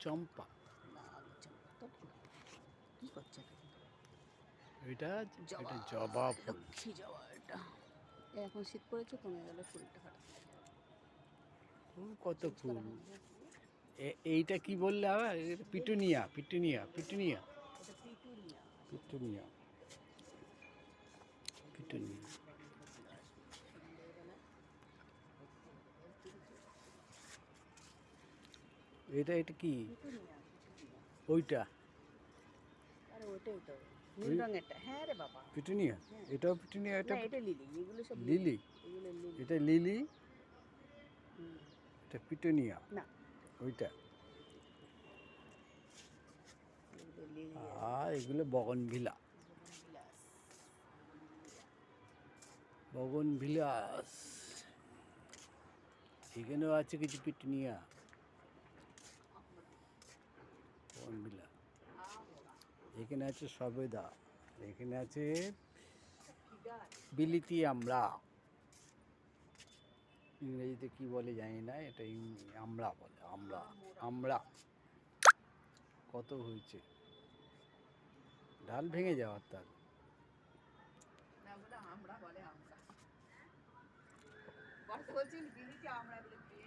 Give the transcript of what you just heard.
চম্পা, লাল চম্পা তো কি করছে এটা জবা, জবা ফুল। লক্ষ্মী জবা। এটা এখন শীত পড়েছে, কমে গেল ফুলটা হঠাৎ করে। কত চেঞ্জ ফুল। করা হয়নি। এইটা কি বললে আবার? পিটুনিয়া, পিটুনিয়া, পিটুনিয়া, এটা পিটুনিয়া। Petunia, petunia. সন্ধ্যেবেলা এটা কি? Petunia, petunia. ওইটা আরে ওইটাই তো নীল রঙেরটা। হ্যাঁ রে বাবা, পিটুনিয়া, হ্যাঁ। এটাও পিটুনিয়া, না, এটা এটা লিলি, এগুলো সব লিলি, এগুলো লিলি। এটা লিলি, হুম। এটা পিটুনিয়া, না, ওইটা। এগুলো লিলি আর এগুলো বগনভিলা, বিলাস। বগনভিলাস। এখানেও আছে কিছু পিটুনিয়া, বগনভিলা। এখানে আছে সবেদা, এখানে আছে বিলিতি আমড়া। ইংরেজিতে কি বলে জানি না, এটা আমড়া বলে, আমড়া, আমড়া। কত হয়েছে, ডাল ভেঙে যাওয়ার তার। আমরা বলে আমরা বলছি বিলিতি আমরা